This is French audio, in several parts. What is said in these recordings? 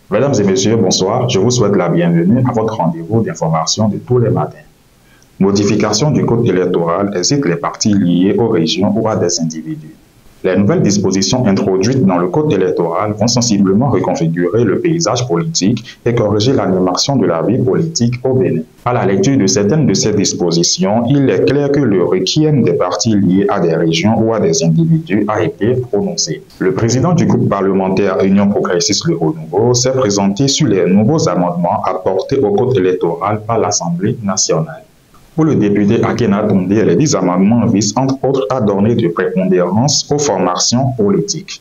Mesdames et messieurs, bonsoir. Je vous souhaite la bienvenue à votre rendez-vous d'information de tous les matins. Modification du code électoral incite les partis liés aux régions ou à des individus. Les nouvelles dispositions introduites dans le code électoral vont sensiblement reconfigurer le paysage politique et corriger l'animation de la vie politique au Bénin. À la lecture de certaines de ces dispositions, il est clair que le requiem des partis liés à des régions ou à des individus a été prononcé. Le président du groupe parlementaire Union progressiste Le Renouveau s'est présenté sur les nouveaux amendements apportés au code électoral par l'Assemblée nationale. Pour le député Akena Tondé, les 10 amendements visent entre autres à donner de prépondérance aux formations politiques.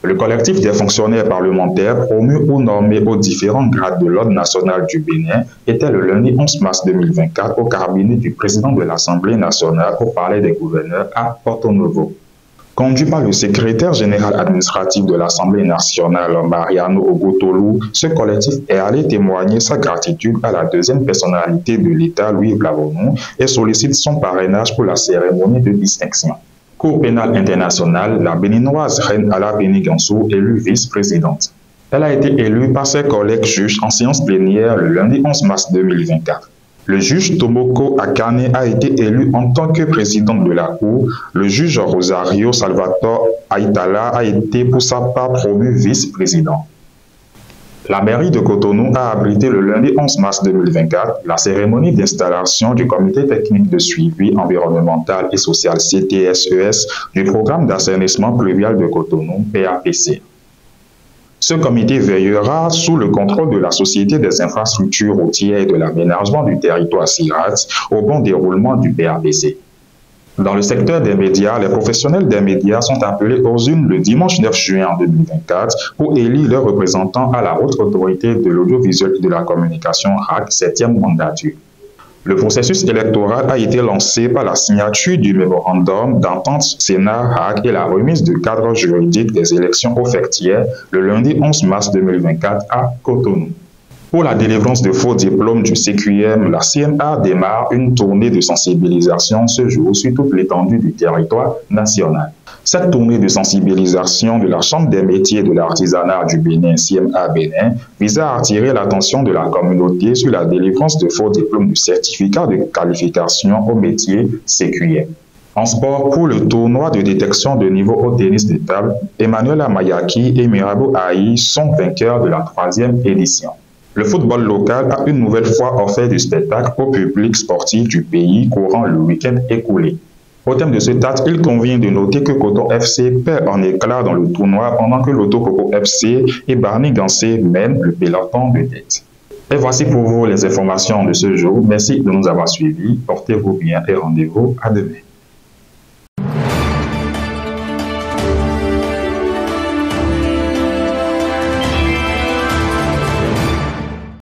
Le collectif des fonctionnaires parlementaires promus ou nommés aux différents grades de l'ordre national du Bénin était le lundi 11 mars 2024 au cabinet du président de l'Assemblée nationale au palais des gouverneurs à Porto Novo. Conduit par le secrétaire général administratif de l'Assemblée nationale, Mariano Ogotolu, ce collectif est allé témoigner sa gratitude à la deuxième personnalité de l'État, Louis Blavonou, et sollicite son parrainage pour la cérémonie de distinction. Cour pénale internationale, la béninoise Reine Ala Benigansou, élue vice-présidente. Elle a été élue par ses collègues juges en séance plénière le lundi 11 mars 2024. Le juge Tomoko Akane a été élu en tant que président de la Cour. Le juge Rosario Salvatore Aitala a été pour sa part promu vice-président. La mairie de Cotonou a abrité le lundi 11 mars 2024 la cérémonie d'installation du comité technique de suivi environnemental et social CTSES du programme d'assainissement pluvial de Cotonou, PAPC. Ce comité veillera sous le contrôle de la Société des infrastructures routières et de l'aménagement du territoire SIRAT au bon déroulement du PAPC. Dans le secteur des médias, les professionnels des médias sont appelés aux urnes le dimanche 9 juin 2024 pour élire leurs représentants à la Haute Autorité de l'audiovisuel et de la communication RAC 7e mandature. Le processus électoral a été lancé par la signature du mémorandum d'entente Sénat-RAC et la remise du cadre juridique des élections offertières le lundi 11 mars 2024 à Cotonou. Pour la délivrance de faux diplômes du CQM, la CMA démarre une tournée de sensibilisation ce jour sur toute l'étendue du territoire national. Cette tournée de sensibilisation de la Chambre des métiers et de l'artisanat du Bénin, CMA Bénin, vise à attirer l'attention de la communauté sur la délivrance de faux diplômes du certificat de qualification au métier CQM. En sport, pour le tournoi de détection de niveau au tennis de table, Emmanuel Amayaki et Mirabeau Aïe sont vainqueurs de la 3e édition. Le football local a une nouvelle fois offert du spectacle au public sportif du pays courant le week-end écoulé. Au thème de cet acte, il convient de noter que Coton FC perd en éclat dans le tournoi pendant que l'Auto Coco FC et Barney Gansé mènent le peloton de tête. Et voici pour vous les informations de ce jour. Merci de nous avoir suivis. Portez-vous bien et rendez-vous à demain.